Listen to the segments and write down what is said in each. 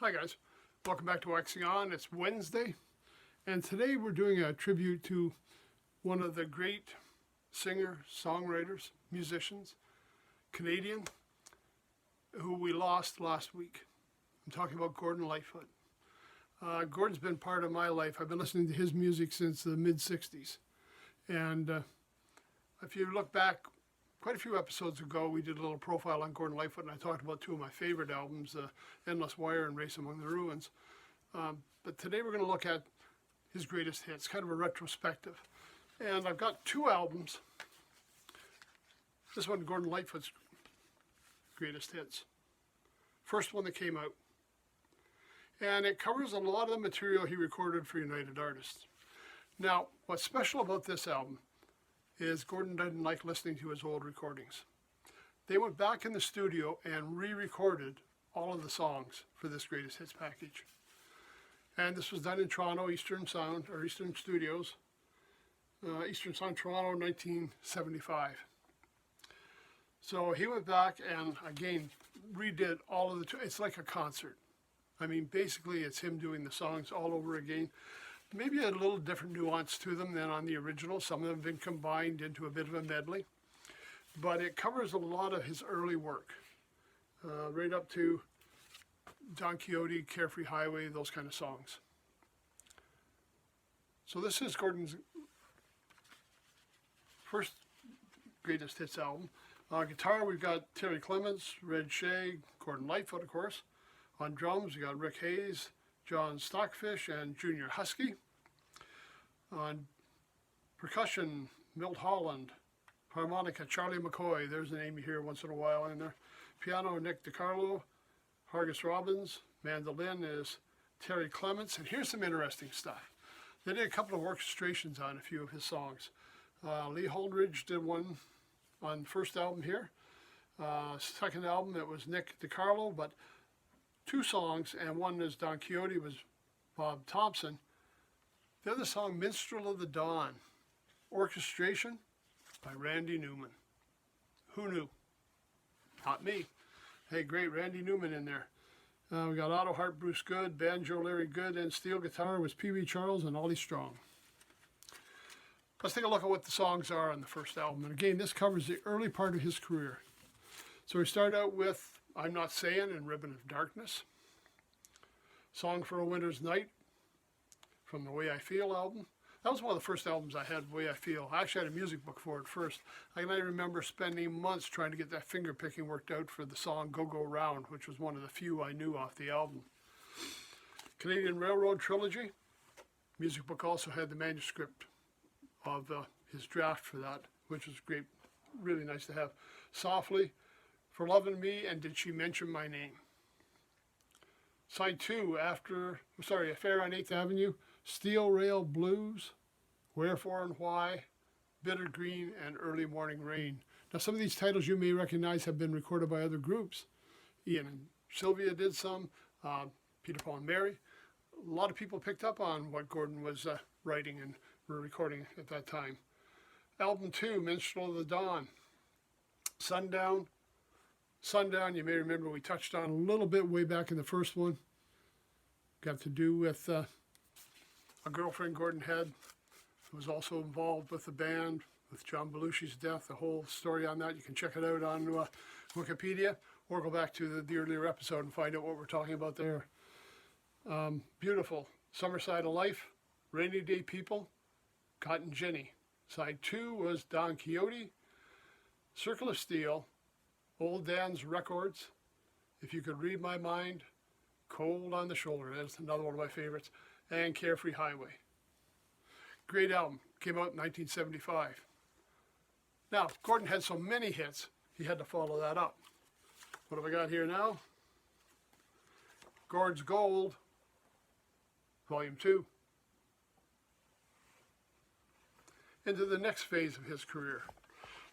Hi guys, welcome back to Waxing On. It's Wednesday, and today we're doing a tribute to one of the great singer, songwriters, musicians, Canadian, who we lost last week. I'm talking about Gordon Lightfoot. Gordon's been part of my life. I've been listening to his music since the mid-'60s. And if you look back quite a few episodes ago, we did a little profile on Gordon Lightfoot, and I talked about two of my favorite albums, Endless Wire and Race Among the Ruins. But today we're going to look at his greatest hits, kind of a retrospective. And I've got two albums. This one, Gordon Lightfoot's greatest hits. First one that came out. And it covers a lot of the material he recorded for United Artists. Now, what's special about this album is Gordon didn't like listening to his old recordings. They went back in the studio and re-recorded all of the songs for this greatest hits package. And this was done in Toronto, Eastern Sound, or Eastern Studios, Eastern Sound, Toronto, 1975. So he went back and, again, redid all of it's like a concert. I mean, basically it's him doing the songs all over again. Maybe a little different nuance to them than on the original. Some of them have been combined into a bit of a medley. But it covers a lot of his early work, right up to Don Quixote, Carefree Highway, those kind of songs. So this is Gordon's first greatest hits album. Guitar, we've got Terry Clements, Red Shea, Gordon Lightfoot, of course. On drums, we got Rick Hayes, John Stockfish, and Junior Husky. On percussion, Milt Holland. Harmonica, Charlie McCoy. There's a name you hear once in a while in there. Piano, Nick DiCarlo. Hargus Robbins. Mandolin is Terry Clements. And here's some interesting stuff. They did a couple of orchestrations on a few of his songs. Lee Holdridge did one on the first album here. Second album, it was Nick DiCarlo, but two songs, and one is Don Quixote, was Bob Thompson. The other song, Minstrel of the Dawn, orchestration by Randy Newman. Who knew? Not me. Hey, great, Randy Newman in there. We got Otto Hart, Bruce Good, banjo Larry Good, and steel guitar was Pee Wee Charles and Ollie Strong. Let's take a look at what the songs are on the first album. And again, this covers the early part of his career. So we start out with I'm Not Saying and Ribbon of Darkness. Song for a Winter's Night from the Way I Feel album. That was one of the first albums I had, Way I Feel. I actually had a music book for it first. I remember spending months trying to get that finger picking worked out for the song Go Go Round, which was one of the few I knew off the album. Canadian Railroad Trilogy. Music book also had the manuscript of his draft for that, which was great, really nice to have. Softly, For Loving Me, and Did She Mention My Name? Side 2, Affair on 8th Avenue, Steel Rail Blues, Wherefore and Why, Bitter Green, and Early Morning Rain. Now some of these titles you may recognize have been recorded by other groups. Ian and Sylvia did some, Peter, Paul, and Mary. A lot of people picked up on what Gordon was writing and recording at that time. Album 2, Minstrel of the Dawn, Sundown, you may remember we touched on a little bit way back in the first one. Got to do with a girlfriend Gordon had who was also involved with the band, with John Belushi's death, the whole story on that. You can check it out on Wikipedia or go back to the earlier episode and find out what we're talking about there. Beautiful. Summer Side of Life, Rainy Day People, Cotton Ginny. Side 2 was Don Quixote, Circle of Steel, Old Dan's Records, If You Could Read My Mind, Cold on the Shoulder, that's another one of my favorites, and Carefree Highway. Great album, came out in 1975. Now, Gordon had so many hits, he had to follow that up. What have I got here now? Gord's Gold, Volume 2. Into the next phase of his career.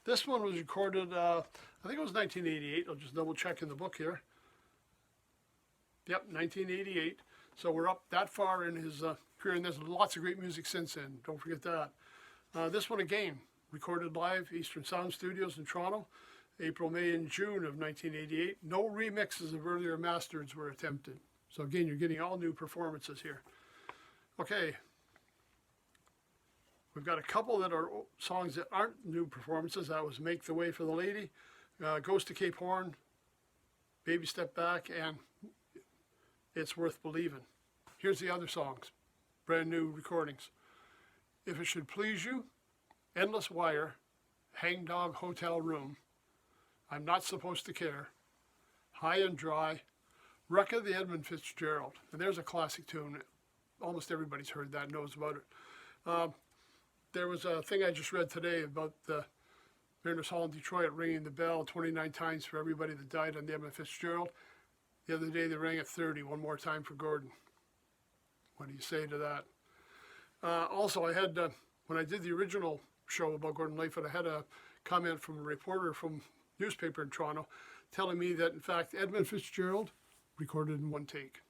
This one was recorded, I think it was 1988. I'll just double check in the book here. Yep, 1988. So we're up that far in his career, and there's lots of great music since then. Don't forget that. This one again, recorded live, Eastern Sound Studios in Toronto, April, May, and June of 1988. No remixes of earlier masters were attempted. So again, you're getting all new performances here. Okay. We've got a couple that are songs that aren't new performances. That was Make the Way for the Lady, Goes to Cape Horn, Baby Step Back, and It's Worth Believing. Here's the other songs, brand new recordings. If It Should Please You, Endless Wire, Hangdog Hotel Room, I'm Not Supposed to Care, High and Dry, Rucka the Edmund Fitzgerald. And there's a classic tune. Almost everybody's heard that, knows about it. There was a thing I just read today about the Mariners Hall in Detroit ringing the bell 29 times for everybody that died on the Edmund Fitzgerald. The other day they rang it 30, one more time for Gordon. What do you say to that? Also, I had, when I did the original show about Gordon Lightfoot, I had a comment from a reporter from a newspaper in Toronto telling me that, in fact, Edmund Fitzgerald recorded in one take.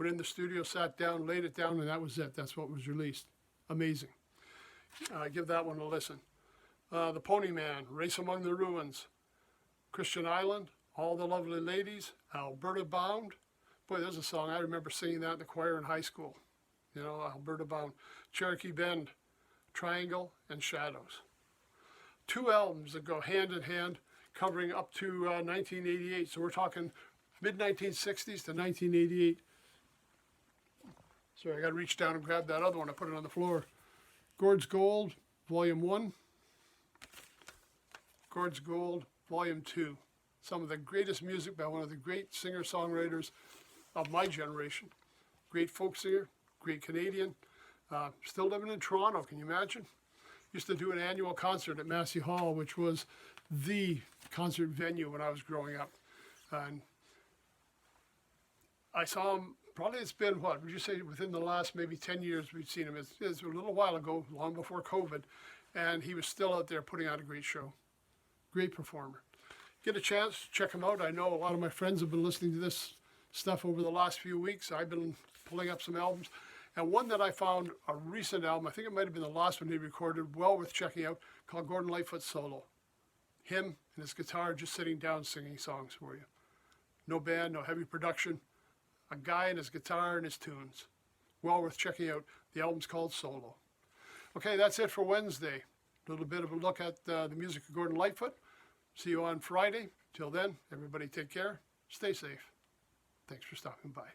Went in the studio, sat down, laid it down, and that was it. That's what was released. Amazing. Give that one a listen. The Pony Man, Race Among the Ruins, Christian Island, All the Lovely Ladies, Alberta Bound. Boy, there's a song. I remember singing that in the choir in high school. You know, Alberta Bound. Cherokee Bend, Triangle, and Shadows. Two albums that go hand in hand, covering up to 1988. So we're talking mid-1960s to 1988. Sorry, I got to reach down and grab that other one. I put it on the floor. Gord's Gold, Volume 1. Gord's Gold, Volume 2. Some of the greatest music by one of the great singer-songwriters of my generation. Great folk singer, great Canadian. Still living in Toronto, can you imagine? Used to do an annual concert at Massey Hall, which was the concert venue when I was growing up. And I saw him, probably it's been, what, would you say within the last maybe 10 years we've seen him. It's a little while ago, long before COVID, and he was still out there putting on a great show. Great performer. Get a chance, check him out. I know a lot of my friends have been listening to this stuff over the last few weeks. I've been pulling up some albums. And one that I found, a recent album, I think it might have been the last one he recorded, well worth checking out, called Gordon Lightfoot Solo. Him and his guitar just sitting down singing songs for you. No band, no heavy production. A guy and his guitar and his tunes. Well worth checking out. The album's called Solo. Okay, that's it for Wednesday. A little bit of a look at the music of Gordon Lightfoot. See you on Friday. Till then, everybody take care. Stay safe. Thanks for stopping by.